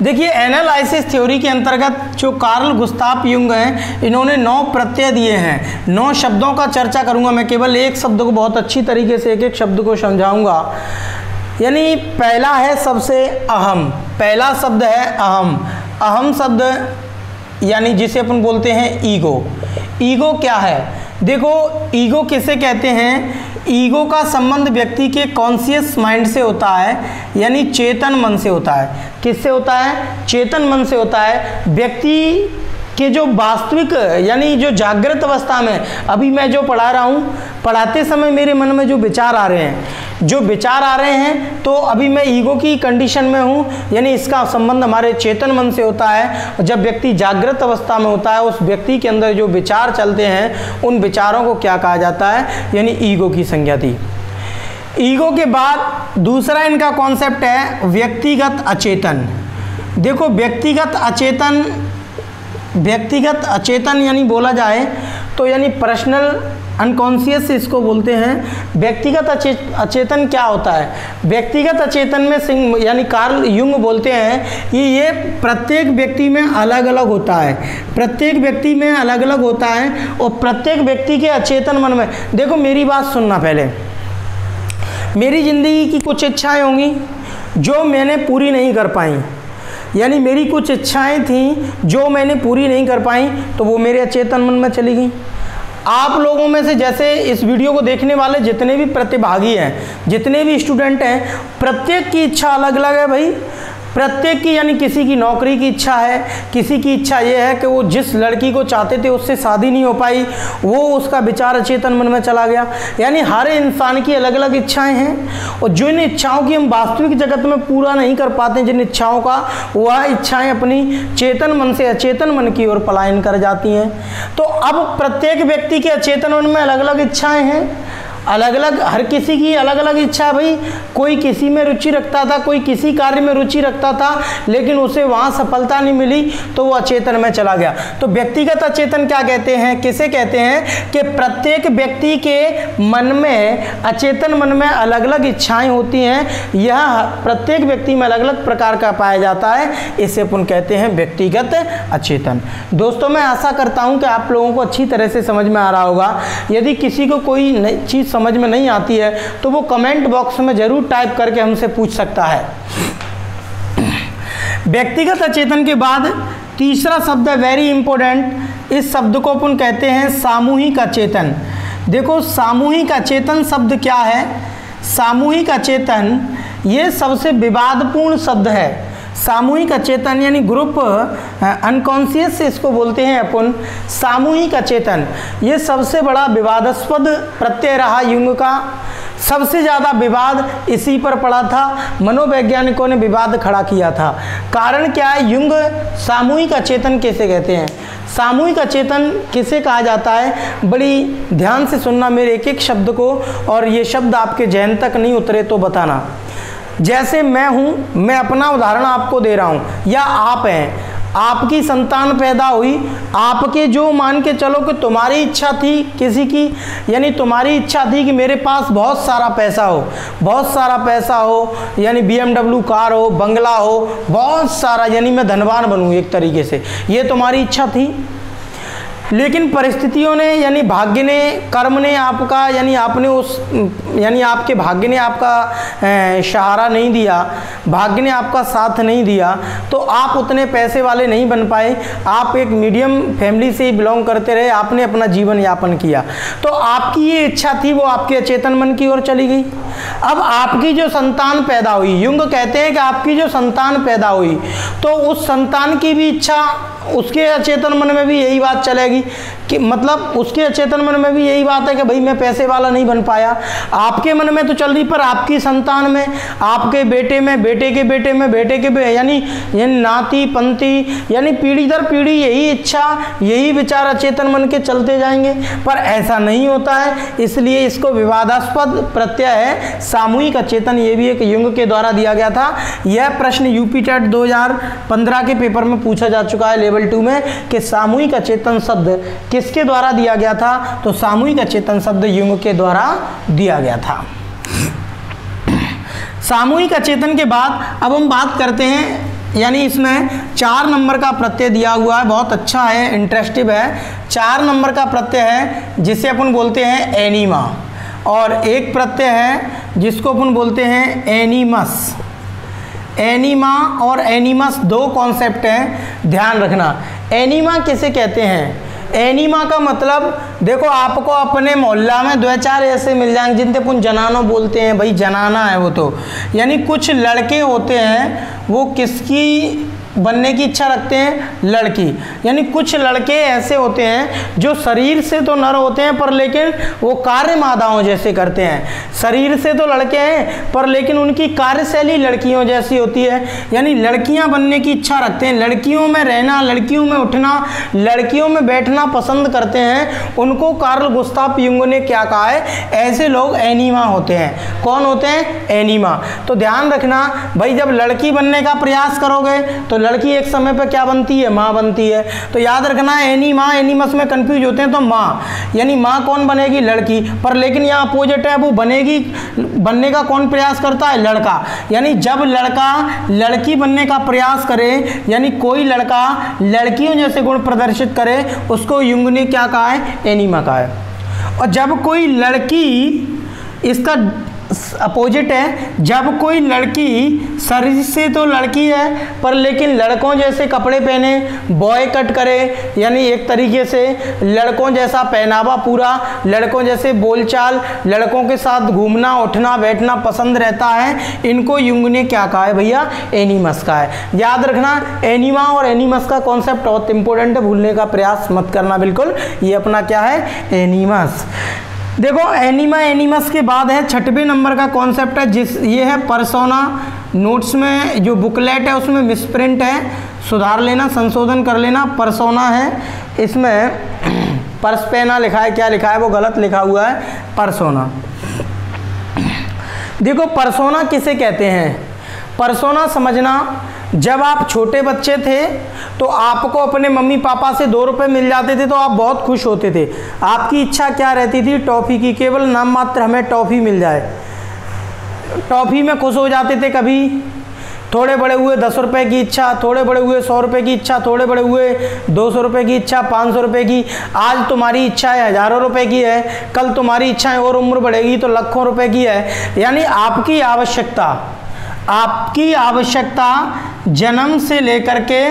देखिए, एनालाइसिस थ्योरी के अंतर्गत जो कार्ल गुस्ताव युंग हैं, इन्होंने 9 प्रत्यय दिए हैं। 9 शब्दों का चर्चा करूंगा मैं, केवल एक शब्द को बहुत अच्छी तरीके से एक एक शब्द को समझाऊंगा। यानी पहला है सबसे अहम, पहला शब्द है अहम। अहम शब्द यानी जिसे अपन बोलते हैं ईगो। ईगो क्या है? देखो, ईगो किसे कहते हैं? ईगो का संबंध व्यक्ति के कॉन्शियस माइंड से होता है, यानी चेतन मन से होता है। किससे होता है? चेतन मन से होता है। व्यक्ति के जो वास्तविक यानी जो जागृत अवस्था में अभी मैं जो पढ़ा रहा हूँ, पढ़ाते समय मेरे मन में जो विचार आ रहे हैं, तो अभी मैं ईगो की कंडीशन में हूँ, यानी इसका संबंध हमारे चेतन मन से होता है। जब व्यक्ति जागृत अवस्था में होता है, उस व्यक्ति के अंदर जो विचार चलते हैं, उन विचारों को क्या कहा जाता है? यानी ईगो की संज्ञा थी। ईगो के बाद दूसरा इनका कॉन्सेप्ट है व्यक्तिगत अचेतन। देखो, व्यक्तिगत अचेतन यानी बोला जाए तो यानी पर्सनल अनकॉन्शियस इसको बोलते हैं। व्यक्तिगत अचेतन क्या होता है? व्यक्तिगत अचेतन में यानी कार्ल युंग बोलते हैं कि ये प्रत्येक व्यक्ति में अलग अलग होता है, प्रत्येक व्यक्ति में अलग अलग होता है और प्रत्येक व्यक्ति के अचेतन मन में। देखो, मेरी बात सुनना पहले। मेरी ज़िंदगी की कुछ इच्छाएं होंगी जो मैंने पूरी नहीं कर पाई, यानी मेरी कुछ इच्छाएं थी जो मैंने पूरी नहीं कर पाई, तो वो मेरे अचेतन मन में चली गई। आप लोगों में से जैसे इस वीडियो को देखने वाले जितने भी प्रतिभागी हैं, जितने भी स्टूडेंट हैं, प्रत्येक की इच्छा अलग अलग है भाई। प्रत्येक की, यानी किसी की नौकरी की इच्छा है, किसी की इच्छा ये है कि वो जिस लड़की को चाहते थे उससे शादी नहीं हो पाई, वो उसका विचार अचेतन मन में चला गया। यानी हर इंसान की अलग अलग इच्छाएं हैं और जिन इच्छाओं की हम वास्तविक जगत में पूरा नहीं कर पाते, जिन इच्छाओं का, वह इच्छाएं अपनी चेतन मन से अचेतन मन की ओर पलायन कर जाती हैं। तो अब प्रत्येक व्यक्ति के अचेतन मन में अलग अलग इच्छाएँ हैं, अलग अलग, हर किसी की अलग अलग इच्छा है भाई। कोई किसी में रुचि रखता था, कोई किसी कार्य में रुचि रखता था, लेकिन उसे वहाँ सफलता नहीं मिली तो वो अचेतन में चला गया। तो व्यक्तिगत अचेतन क्या कहते हैं? किसे कहते हैं? कि प्रत्येक व्यक्ति के मन में, अचेतन मन में अलग अलग इच्छाएं होती हैं। यह प्रत्येक व्यक्ति में अलग अलग प्रकार का पाया जाता है, इसे अपन कहते हैं व्यक्तिगत अचेतन। दोस्तों, मैं आशा करता हूँ कि आप लोगों को अच्छी तरह से समझ में आ रहा होगा। यदि किसी को कोई नई चीज़ समझ में नहीं आती है तो वो कमेंट बॉक्स में जरूर टाइप करके हमसे पूछ सकता है। व्यक्तिगत अचेतन के बाद तीसरा शब्द है वेरी इंपॉर्टेंट। इस शब्द को अपन कहते हैं सामूहिक अचेतन। देखो, सामूहिक अचेतन शब्द क्या है? सामूहिक अचेतन ये सबसे विवादपूर्ण शब्द है। सामूहिक अचेतन यानी ग्रुप अनकॉन्शियस से इसको बोलते हैं अपन। सामूहिक अचेतन ये सबसे बड़ा विवादास्पद प्रत्यय रहा युंग का। सबसे ज़्यादा विवाद इसी पर पड़ा था, मनोवैज्ञानिकों ने विवाद खड़ा किया था। कारण क्या है? युंग सामूहिक अचेतन कैसे कहते हैं? सामूहिक अचेतन किसे कहा जाता है? बड़ी ध्यान से सुनना मेरे एक एक शब्द को, और ये शब्द आपके जहन तक नहीं उतरे तो बताना। जैसे मैं हूँ, मैं अपना उदाहरण आपको दे रहा हूँ, या आप हैं, आपकी संतान पैदा हुई, आपके जो मान के चलो कि तुम्हारी इच्छा थी किसी की, यानी तुम्हारी इच्छा थी कि मेरे पास बहुत सारा पैसा हो, बहुत सारा पैसा हो, यानी BMW कार हो, बंगला हो, बहुत सारा, यानी मैं धनवान बनूँ एक तरीके से, ये तुम्हारी इच्छा थी। लेकिन परिस्थितियों ने, यानी भाग्य ने, कर्म ने आपका, यानी आपने उस, यानी आपके भाग्य ने आपका सहारा नहीं दिया, भाग्य ने आपका साथ नहीं दिया, तो आप उतने पैसे वाले नहीं बन पाए। आप एक मीडियम फैमिली से ही बिलोंग करते रहे, आपने अपना जीवन यापन किया, तो आपकी ये इच्छा थी वो आपके अचेतन मन की ओर चली गई। अब आपकी जो संतान पैदा हुई, युंग कहते हैं कि आपकी जो संतान पैदा हुई, तो उस संतान की भी इच्छा उसके अचेतन मन में भी यही बात चलेगी कि मतलब उसके अचेतन मन में भी यही बात है कि भाई मैं पैसे वाला नहीं बन पाया। आपके मन में तो चल रही, पर आपकी संतान में, आपके बेटे में, बेटे के बेटे में, बेटे के यानी नाती पंथी यानी पीढ़ी दर पीढ़ी यही इच्छा, यही विचार अचेतन मन के चलते जाएंगे। पर ऐसा नहीं होता है, इसलिए इसको विवादास्पद प्रत्यय है सामूहिक अचेतन। ये भी एक युंग के द्वारा दिया गया था। यह प्रश्न यूपी टेट 2015 के पेपर में पूछा जा चुका है लेवल 2 में कि सामूहिक अचेतन शब्द किसके द्वारा दिया गया था, तो सामूहिक अचेतन शब्द युंग के द्वारा दिया गया था। सामूहिक अचेतन के बाद अब हम बात करते हैं, यानी इसमें 4 नंबर का प्रत्यय दिया हुआ है, बहुत अच्छा है, इंटरेस्टिव है। 4 नंबर का प्रत्यय है जिसे अपन बोलते हैं एनीमा, और एक प्रत्यय है जिसको अपन बोलते हैं एनीमस। एनीमा और एनीमस 2 कॉन्सेप्ट हैं, ध्यान रखना। एनीमा किसे कहते हैं? एनीमा का मतलब देखो, आपको अपने मोहल्ला में 2-4 ऐसे मिल जाएंगे जिनसे अपन जनानो बोलते हैं, भाई जनाना है वो तो, यानी कुछ लड़के होते हैं वो किसकी बनने की इच्छा रखते हैं? लड़की। यानी कुछ लड़के ऐसे होते हैं जो शरीर से तो नर होते हैं पर लेकिन वो कार्य मादाओं जैसे करते हैं। शरीर से तो लड़के हैं पर लेकिन उनकी कार्यशैली लड़कियों जैसी होती है, यानी लड़कियां बनने की इच्छा रखते हैं, लड़कियों में रहना, लड़कियों में उठना, लड़कियों में बैठना पसंद करते हैं। उनको कार्ल गुस्ताव युंग ने क्या कहा है? ऐसे लोग एनीमा होते हैं। कौन होते हैं? एनीमा। तो ध्यान रखना भाई, जब लड़की बनने का प्रयास करोगे तो लड़की एक समय पर क्या बनती है? माँ बनती है। तो याद रखना एनीमा एनीमस में कंफ्यूज होते हैं, तो माँ, यानी माँ कौन बनेगी? लड़की। पर लेकिन यहाँ अपोजिट है, वो बनने का कौन प्रयास करता है? लड़का। यानी जब लड़का लड़की बनने का प्रयास करे, यानी कोई लड़का लड़कियों जैसे गुण प्रदर्शित करे, उसको युंग ने क्या कहा है? एनीमा कहा है। और जब कोई लड़की, इसका अपोजिट है, जब कोई लड़की शरीर से तो लड़की है पर लेकिन लड़कों जैसे कपड़े पहने, बॉय कट करे, यानी एक तरीके से लड़कों जैसा पहनावा, पूरा लड़कों जैसे बोलचाल, लड़कों के साथ घूमना उठना बैठना पसंद रहता है, इनको युंग ने क्या कहा है भैया? एनीमस का है। याद रखना एनीमा और एनीमस का कॉन्सेप्ट बहुत इंपॉर्टेंट है, भूलने का प्रयास मत करना बिल्कुल। ये अपना क्या है? एनीमस। देखो एनीमा एनीमस के बाद है 6वें नंबर का कॉन्सेप्ट है, ये है पर्सोना। नोट्स में जो बुकलेट है उसमें मिसप्रिंट है, सुधार लेना, संशोधन कर लेना। पर्सोना है, इसमें पर्सपेना लिखा है, क्या लिखा है? वो गलत लिखा हुआ है, पर्सोना। देखो पर्सोना किसे कहते हैं? पर्सोना समझना, जब आप छोटे बच्चे थे तो आपको अपने मम्मी पापा से 2 रुपये मिल जाते थे तो आप बहुत खुश होते थे। आपकी इच्छा क्या रहती थी? टॉफ़ी की। केवल नाम मात्र हमें टॉफ़ी मिल जाए, टॉफ़ी में खुश हो जाते थे। कभी थोड़े बड़े हुए 10 रुपये की इच्छा, थोड़े बड़े हुए 100 रुपये की इच्छा, थोड़े बड़े हुए 200 रुपये की इच्छा, 500 रुपये की। आज तुम्हारी इच्छा है हज़ारों रुपये की है, कल तुम्हारी इच्छाएं और उम्र बढ़ेगी तो लाखों रुपये की है। यानी आपकी आवश्यकता जन्म से लेकर के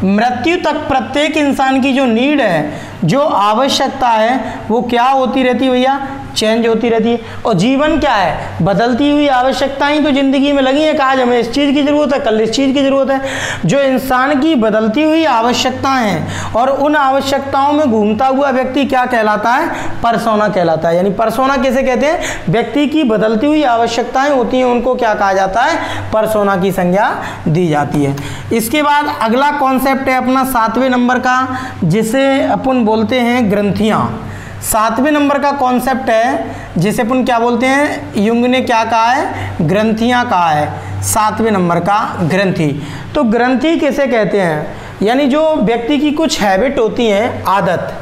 मृत्यु तक प्रत्येक इंसान की जो नीड है, जो आवश्यकता है, वो क्या होती रहती है भैया? चेंज होती रहती है। और जीवन क्या है? बदलती हुई आवश्यकताएं तो जिंदगी में लगी है कि आज हमें इस चीज़ की ज़रूरत है, कल इस चीज़ की ज़रूरत है। जो इंसान की बदलती हुई आवश्यकताएं हैं और उन आवश्यकताओं में घूमता हुआ व्यक्ति क्या कहलाता है? पर्सोना कहलाता है। यानी पर्सोना किसे कहते हैं? व्यक्ति की बदलती हुई आवश्यकताएं होती हैं, उनको क्या कहा जाता है? पर्सोना की संज्ञा दी जाती है। इसके बाद अगला कॉन्सेप्ट है अपना 7वें नंबर का, जिसे अपन बोलते हैं ग्रंथियाँ। 7वें नंबर का कॉन्सेप्ट है जिसे अपन क्या बोलते हैं? युंग ने क्या कहा है? ग्रंथियाँ कहा है। 7वें नंबर का ग्रंथि। तो ग्रंथि किसे कहते हैं? यानी जो व्यक्ति की कुछ हैबिट होती हैं, आदत,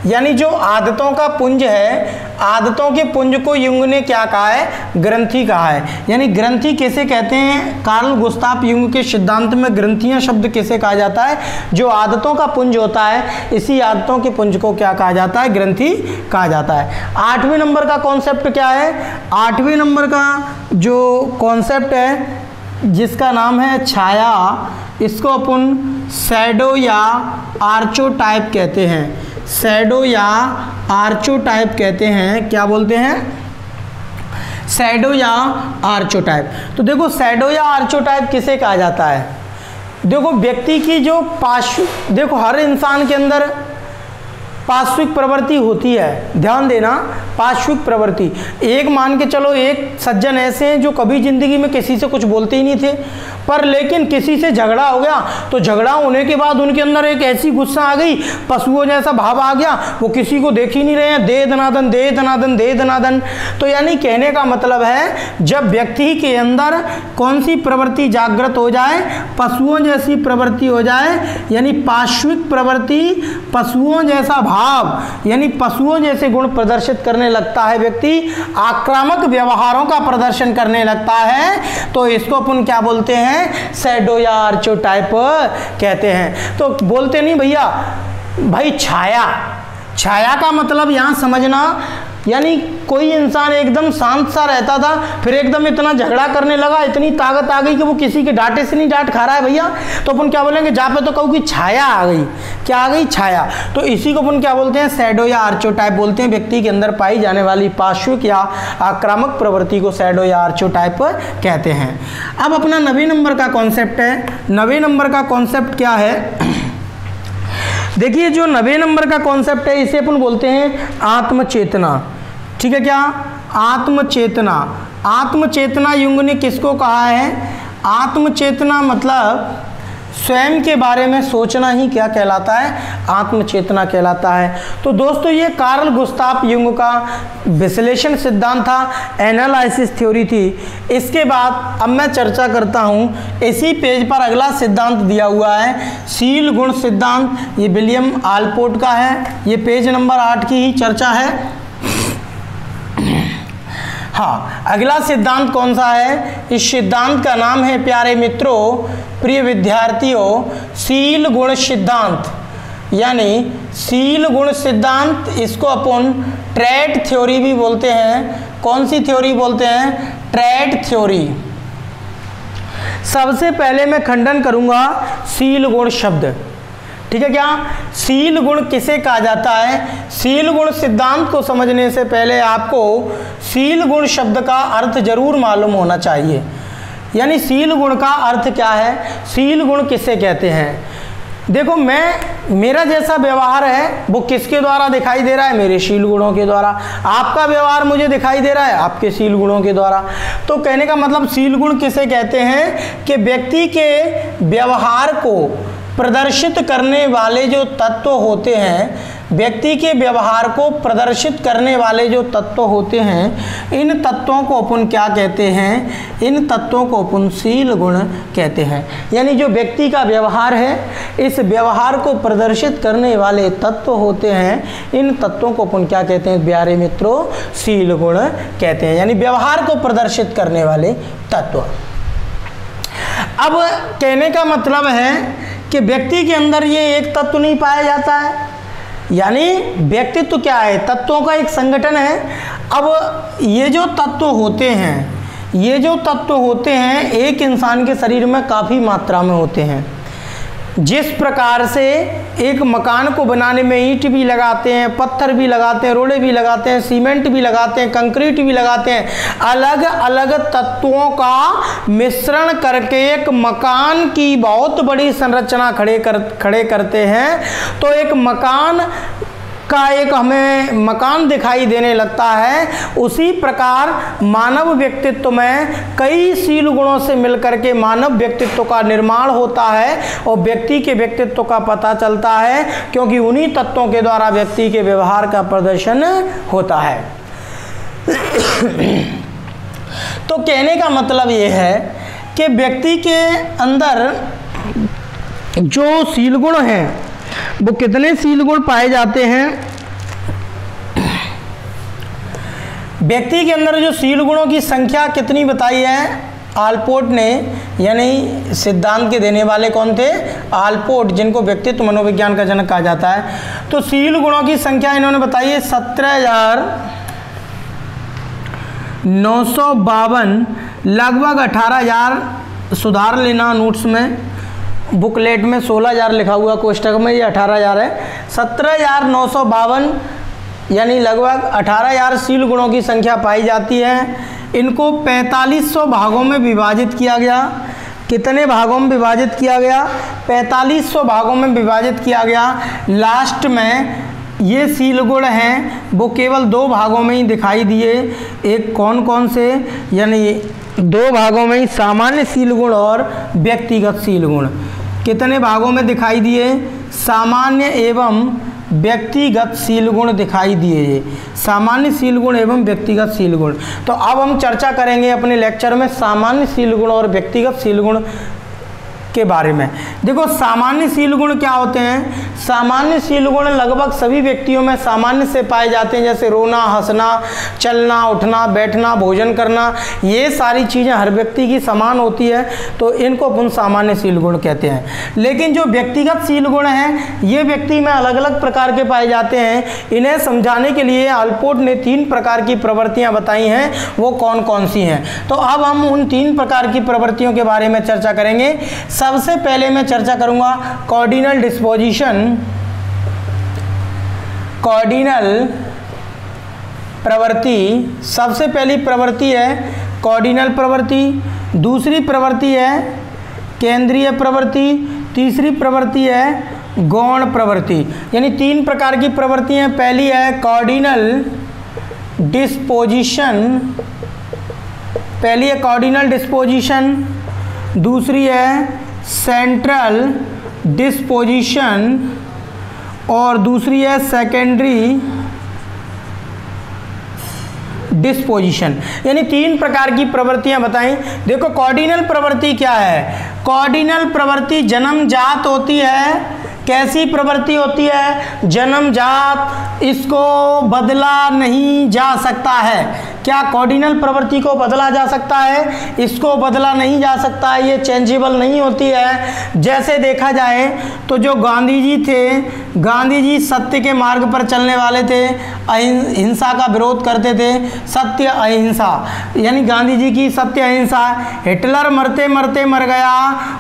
यानी जो आदतों का पुंज है, आदतों के पुंज को युंग ने क्या कहा है? ग्रंथि कहा है। यानी ग्रंथि किसे कहते हैं? कार्ल गुस्ताव युंग के सिद्धांत में ग्रंथियां शब्द किसे कहा जाता है? जो आदतों का पुंज होता है, इसी आदतों के पुंज को क्या कहा जाता है? ग्रंथि कहा जाता है। 8वें नंबर का कॉन्सेप्ट क्या है? 8वें नंबर का जो कॉन्सेप्ट है जिसका नाम है छाया, इसको अपन शैडो या आर्चोटाइप कहते हैं। शैडो या आर्चोटाइप कहते हैं। क्या बोलते हैं? शैडो या आर्चोटाइप। तो देखो शैडो या आर्चोटाइप किसे कहा जाता है? देखो व्यक्ति की जो देखो हर इंसान के अंदर पार्श्विक प्रवृत्ति होती है, ध्यान देना, पार्श्विक प्रवृत्ति। एक मान के चलो, एक सज्जन ऐसे हैं जो कभी जिंदगी में किसी से कुछ बोलते ही नहीं थे, पर लेकिन किसी से झगड़ा हो गया तो झगड़ा होने के बाद उनके अंदर एक ऐसी गुस्सा आ गई, पशुओं जैसा भाव आ गया, वो किसी को देख ही नहीं रहे हैं, दे दनादन दे दनादन दे दनादन। तो यानी कहने का मतलब है जब व्यक्ति के अंदर कौन सी प्रवृत्ति जागृत हो जाए, पशुओं जैसी प्रवृत्ति हो जाए, यानी पार्श्विक प्रवृत्ति, पशुओं जैसा भाव, यानी पशुओं जैसे गुण प्रदर्शित करने लगता है व्यक्ति, आक्रामक व्यवहारों का प्रदर्शन करने लगता है, तो इसको अपन क्या बोलते हैं, शैडो या आर्चोटाइप कहते हैं। तो बोलते नहीं भैया भाई छाया, छाया का मतलब यहां समझना, यानी कोई इंसान एकदम शांत सा रहता था, फिर एकदम इतना झगड़ा करने लगा, इतनी ताकत आ गई कि वो किसी के डांटे से नहीं डांट खा रहा है भैया, तो अपन क्या बोलेंगे, जहाँ पे तो कहूँ कि छाया आ गई। क्या आ गई? छाया। तो इसी को अपन क्या बोलते हैं, शैडो या आर्चोटाइप बोलते हैं। व्यक्ति के अंदर पाई जाने वाली पार्श्विक या आक्रामक प्रवृत्ति को शैडो या आर्चोटाइप कहते हैं। अब अपना 90 नंबर का कॉन्सेप्ट है। 90 नंबर का कॉन्सेप्ट क्या है, देखिए जो 90 नंबर का कॉन्सेप्ट है इसे अपन बोलते हैं आत्मचेतना। ठीक है, क्या? आत्मचेतना। आत्मचेतना युंग ने किसको कहा है? आत्मचेतना मतलब स्वयं के बारे में सोचना ही क्या कहलाता है? आत्मचेतना कहलाता है। तो दोस्तों ये कार्ल गुस्ताव युंग का विश्लेषण सिद्धांत था, एनालिसिस थ्योरी थी। इसके बाद अब मैं चर्चा करता हूँ, इसी पेज पर अगला सिद्धांत दिया हुआ है शील गुण सिद्धांत। ये विलियम आलपोर्ट का है, ये पेज नंबर 8 की ही चर्चा है। हाँ, अगला सिद्धांत कौन सा है? इस सिद्धांत का नाम है प्यारे मित्रों, प्रिय विद्यार्थियों, शील गुण सिद्धांत, यानी शील गुण सिद्धांत। इसको अपन ट्रेट थ्योरी भी बोलते हैं। कौन सी थ्योरी बोलते हैं? Trait theory. सबसे पहले मैं खंडन करूंगा शील गुण शब्द। ठीक है, क्या? शील गुण किसे कहा जाता है? शील गुण सिद्धांत को समझने से पहले आपको शील गुण शब्द का अर्थ जरूर मालूम होना चाहिए। यानी शील गुण का अर्थ क्या है, शील गुण किसे कहते हैं? देखो, मेरा जैसा व्यवहार है वो किसके द्वारा दिखाई दे रहा है? मेरे शील गुणों के द्वारा। आपका व्यवहार मुझे दिखाई दे रहा है आपके शील गुणों के द्वारा। तो कहने का मतलब शील गुण किसे कहते हैं कि व्यक्ति के व्यवहार को प्रदर्शित करने वाले जो तत्व होते हैं, व्यक्ति के व्यवहार को प्रदर्शित करने वाले जो तत्व होते हैं, इन तत्वों को अपन क्या कहते हैं? इन तत्वों को अपन शील गुण कहते हैं। यानी जो व्यक्ति का व्यवहार है, इस व्यवहार को प्रदर्शित करने वाले तत्व होते हैं, इन तत्वों को अपन क्या कहते हैं प्यारे मित्रों? शील गुण कहते हैं। यानी व्यवहार को प्रदर्शित करने वाले तत्व। अब कहने का मतलब है कि व्यक्ति के अंदर ये एक तत्व नहीं पाया जाता है, यानी व्यक्तित्व क्या है? तत्वों का एक संगठन है। अब ये जो तत्व होते हैं, एक इंसान के शरीर में काफ़ी मात्रा में होते हैं। जिस प्रकार से एक मकान को बनाने में ईंट भी लगाते हैं, पत्थर भी लगाते हैं, रोड़े भी लगाते हैं, सीमेंट भी लगाते हैं, कंक्रीट भी लगाते हैं, अलग अलग तत्वों का मिश्रण करके एक मकान की बहुत बड़ी संरचना खड़े करते हैं। तो एक मकान का एक हमें मकान दिखाई देने लगता है। उसी प्रकार मानव व्यक्तित्व में कई शील गुणों से मिलकर के मानव व्यक्तित्व का निर्माण होता है और व्यक्ति के व्यक्तित्व का पता चलता है, क्योंकि उन्हीं तत्वों के द्वारा व्यक्ति के व्यवहार का प्रदर्शन होता है। तो कहने का मतलब ये है कि व्यक्ति के अंदर जो शील गुण हैं वो कितने शील गुण पाए जाते हैं? व्यक्ति के अंदर जो शील गुणों की संख्या कितनी बताई है आलपोर्ट ने, यानी सिद्धांत के देने वाले कौन थे? आलपोर्ट, जिनको व्यक्तित्व मनोविज्ञान का जनक कहा जाता है। तो शील गुणों की संख्या इन्होंने बताई है 17,952, लगभग 18,000। सुधार लेना नोट्स में, बुकलेट में 16,000 लिखा हुआ, कोष्टक में ये 18,000 है। 17,952 यानी लगभग 18,000 शील गुणों की संख्या पाई जाती है। इनको 4500 भागों में विभाजित किया गया। कितने भागों में विभाजित किया गया? 4500 भागों में विभाजित किया गया। लास्ट में ये सील गुण हैं वो केवल 2 भागों में ही दिखाई दिए। एक कौन कौन से? यानी 2 भागों में ही सामान्य सील गुण और व्यक्तिगत सील गुण। कितने भागों में दिखाई दिए? सामान्य एवं व्यक्तिगत सील गुण दिखाई दिए। सामान्य सील गुण एवं व्यक्तिगत सील गुण। तो अब हम चर्चा करेंगे अपने लेक्चर में सामान्य सील गुण और व्यक्तिगत सील गुण के बारे में। देखो सामान्य सील गुण क्या होते हैं? सामान्य सील गुण लगभग सभी व्यक्तियों में सामान्य से पाए जाते हैं, जैसे रोना, हंसना, चलना, उठना, बैठना, भोजन करना, ये सारी चीज़ें हर व्यक्ति की समान होती है, तो इनको अपन सामान्य सील गुण कहते हैं। लेकिन जो व्यक्तिगत सील गुण हैं ये व्यक्ति में अलग अलग प्रकार के पाए जाते हैं। इन्हें समझाने के लिए अल्पोर्ट ने 3 प्रकार की प्रवृत्तियाँ बताई हैं, वो कौन कौन सी हैं। तो अब हम उन 3 प्रकार की प्रवृत्तियों के बारे में चर्चा करेंगे। सबसे पहले मैं चर्चा करूंगा कॉर्डिनल डिस्पोजिशन, कॉर्डिनल प्रवृत्ति। सबसे पहली प्रवृत्ति है कॉर्डिनल प्रवृत्ति, दूसरी प्रवृत्ति है केंद्रीय प्रवृत्ति, तीसरी प्रवृत्ति है गौण प्रवृत्ति। यानी 3 प्रकार की प्रवृत्तियां। पहली है कॉर्डिनल डिस्पोजिशन, पहली है कॉर्डिनल डिस्पोजिशन, दूसरी है सेंट्रल डिस्पोजिशन और दूसरी है सेकेंडरी डिस्पोजिशन। यानी 3 प्रकार की प्रवृत्तियां बताएं। देखो कॉर्डिनल प्रवृत्ति क्या है? कॉर्डिनल प्रवृत्ति जन्मजात होती है। कैसी प्रवृत्ति होती है? जन्मजात, इसको बदला नहीं जा सकता है। क्या कॉर्डिनल प्रवृत्ति को बदला जा सकता है? इसको बदला नहीं जा सकता है, ये चेंजेबल नहीं होती है। जैसे देखा जाए तो जो गांधी जी थे, गांधी जी सत्य के मार्ग पर चलने वाले थे, अहिंसा का विरोध करते थे, सत्य अहिंसा, यानी गांधी जी की सत्य अहिंसा। हिटलर मरते मरते मर गया,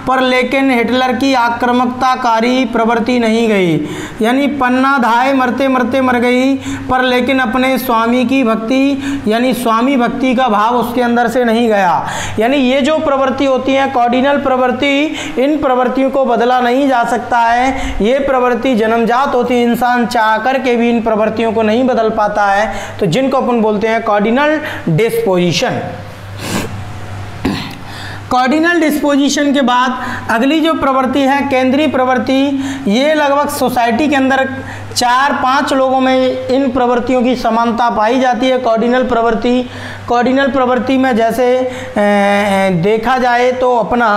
पर लेकिन हिटलर की आक्रामकताकारी प्रवृत्ति नहीं गई। यानी पन्ना धाय मरते मरते मर गई, पर लेकिन अपने स्वामी की भक्ति यानी स्वामी भक्ति का भाव उसके अंदर से नहीं गया। यानी ये जो प्रवृत्ति होती है कॉर्डिनल प्रवृत्ति, इन प्रवृत्तियों को बदला नहीं जा सकता है। ये प्रवृत्ति जन्मजात होती है, इंसान चाह कर के भी इन प्रवृत्तियों को नहीं बदल पाता है, तो जिनको अपन बोलते हैं कॉर्डिनल डिस्पोजिशन। कॉर्डिनल डिस्पोजिशन के बाद अगली जो प्रवृत्ति है केंद्रीय प्रवृत्ति। ये लगभग सोसाइटी के अंदर 4-5 लोगों में इन प्रवृत्तियों की समानता पाई जाती है। कॉर्डिनल प्रवृत्ति, कॉर्डिनल प्रवृत्ति में जैसे देखा जाए तो अपना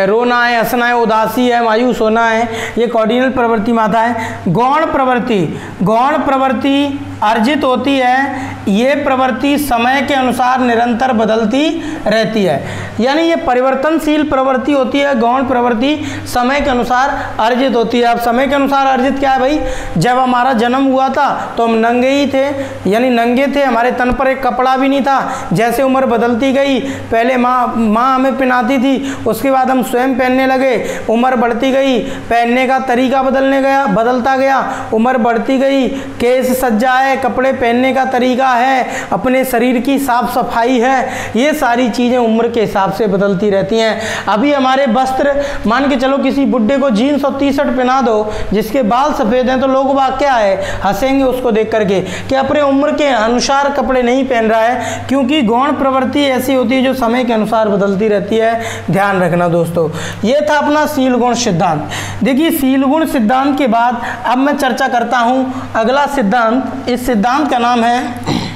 रोना है, हंसना है, उदासी है, मायूस होना है, ये कॉर्डिनल प्रवृत्ति में आता है। गौण प्रवृत्ति, गौण प्रवृत्ति अर्जित होती है। ये प्रवृत्ति समय के अनुसार निरंतर बदलती रहती है। यानी ये परिवर्तनशील प्रवृत्ति होती है। गौण प्रवृत्ति समय के अनुसार अर्जित होती है। अब समय के अनुसार अर्जित क्या है भाई? जब हमारा जन्म हुआ था तो हम नंगे ही थे, यानी नंगे थे, हमारे तन पर एक कपड़ा भी नहीं था। जैसे उम्र बदलती गई, पहले माँ हमें पहनाती थी, उसके बाद हम स्वयं पहनने लगे, उम्र बढ़ती गई, पहनने का तरीका बदलता गया, उम्र बढ़ती गई, केस सज्जा है, कपड़े पहनने का तरीका है, अपने शरीर की साफ सफाई है, ये सारी चीज़ें उम्र के हिसाब से बदलती रहती हैं। अभी हमारे वस्त्र, मान के चलो किसी बुड्ढे को जीन्स और टी शर्ट पहना दो जिसके बाल सफ़ेद हैं, तो लोग बात क्या है, हंसेंगे उसको देख करके कि अपने उम्र के अनुसार कपड़े नहीं पहन रहा है, क्योंकि गौण प्रवृत्ति ऐसी होती है जो समय के अनुसार बदलती रहती है। ध्यान रखना दोस्तों। ये था अपना सील गुण सिद्धांत। देखिए सील गुण सिद्धांत के बाद अब मैं चर्चा करता हूं अगला सिद्धांत। इस सिद्धांत का नाम है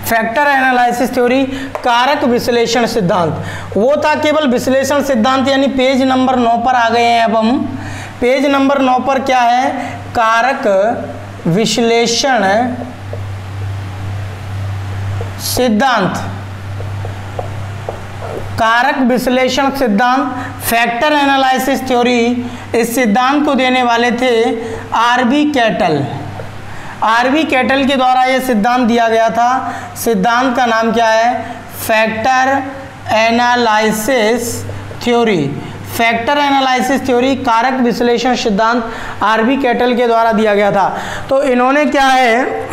फैक्टर एनालिसिस थ्योरी, कारक विश्लेषण सिद्धांत। वो था केवल विश्लेषण सिद्धांत, यानी पेज नंबर 9 पर आ गए हैं। अब हम पेज नंबर 9 पर क्या है, कारक विश्लेषण सिद्धांत, कारक विश्लेषण सिद्धांत, फैक्टर एनालिसिस थ्योरी। इस सिद्धांत को देने वाले थे आरबी कैटल। आरबी कैटल के द्वारा यह सिद्धांत दिया गया था। सिद्धांत का नाम क्या है, factor analysis theory. Factor analysis theory, कारक विश्लेषण सिद्धांत आरबी कैटल के द्वारा दिया गया था। तो इन्होंने क्या है,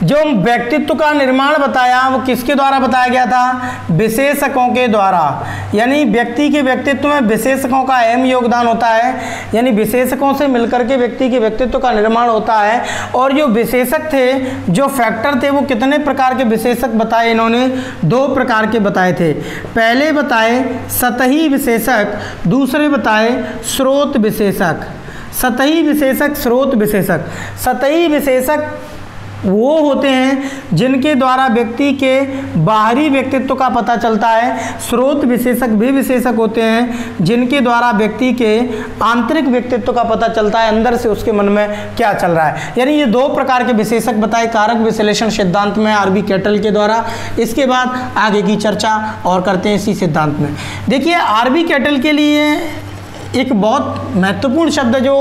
जो व्यक्तित्व का निर्माण बताया वो किसके द्वारा बताया गया था? विशेषकों के द्वारा। यानी व्यक्ति के व्यक्तित्व में विशेषकों का अहम योगदान होता है, यानी विशेषकों से मिलकर के व्यक्ति के व्यक्तित्व का निर्माण होता है। और जो विशेषक थे, जो फैक्टर थे, वो कितने प्रकार के विशेषक बताए इन्होंने? 2 प्रकार के बताए थे। पहले बताए सतही विशेषक, दूसरे बताए स्रोत विशेषक। सतही विशेषक, स्रोत विशेषक। सतही विशेषक वो होते हैं जिनके द्वारा व्यक्ति के बाहरी व्यक्तित्व का पता चलता है। स्रोत विशेषक भी विशेषक होते हैं जिनके द्वारा व्यक्ति के आंतरिक व्यक्तित्व का पता चलता है, अंदर से उसके मन में क्या चल रहा है। यानी ये 2 प्रकार के विशेषक बताए कारक विश्लेषण सिद्धांत में आरबी कैटल के द्वारा। इसके बाद आगे की चर्चा और करते हैं इसी सिद्धांत में। देखिए, आरबी कैटल के लिए एक बहुत महत्वपूर्ण शब्द जो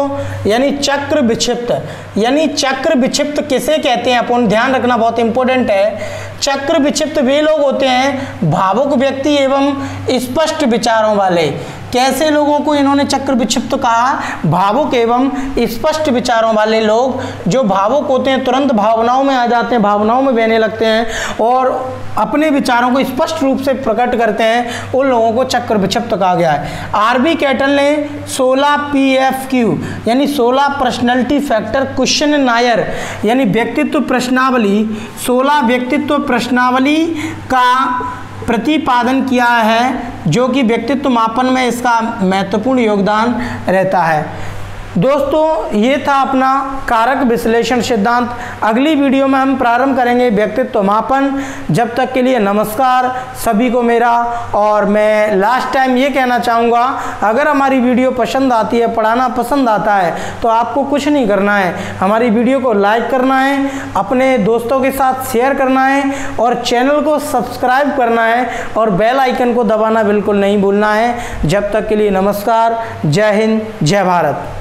यानी चक्र विक्षिप्त, यानी चक्र विक्षिप्त किसे कहते हैं अपन ध्यान रखना बहुत इंपॉर्टेंट है। चक्र विक्षिप्त वे लोग होते हैं भावुक व्यक्ति एवं स्पष्ट विचारों वाले। कैसे लोगों को इन्होंने चक्र विक्षिप्त कहा? भावुक एवं स्पष्ट विचारों वाले लोग। जो भावुक होते हैं तुरंत भावनाओं में आ जाते हैं, भावनाओं में बहने लगते हैं और अपने विचारों को स्पष्ट रूप से प्रकट करते हैं, उन लोगों को चक्र विक्षिप्त कहा गया है। आरबी कैटल ने 16 PFQ यानी 16 पर्सनैलिटी फैक्टर क्वेश्चनायर यानी व्यक्तित्व प्रश्नावली, 16 व्यक्तित्व प्रश्नावली का प्रतिपादन किया है, जो कि व्यक्तित्व मापन में इसका महत्वपूर्ण योगदान रहता है। दोस्तों, ये था अपना कारक विश्लेषण सिद्धांत। अगली वीडियो में हम प्रारंभ करेंगे व्यक्तित्व मापन। जब तक के लिए नमस्कार सभी को मेरा। और मैं लास्ट टाइम ये कहना चाहूँगा, अगर हमारी वीडियो पसंद आती है, पढ़ाना पसंद आता है, तो आपको कुछ नहीं करना है, हमारी वीडियो को लाइक करना है, अपने दोस्तों के साथ शेयर करना है और चैनल को सब्सक्राइब करना है और बेल आइकन को दबाना बिल्कुल नहीं भूलना है। जब तक के लिए नमस्कार। जय हिंद, जय भारत।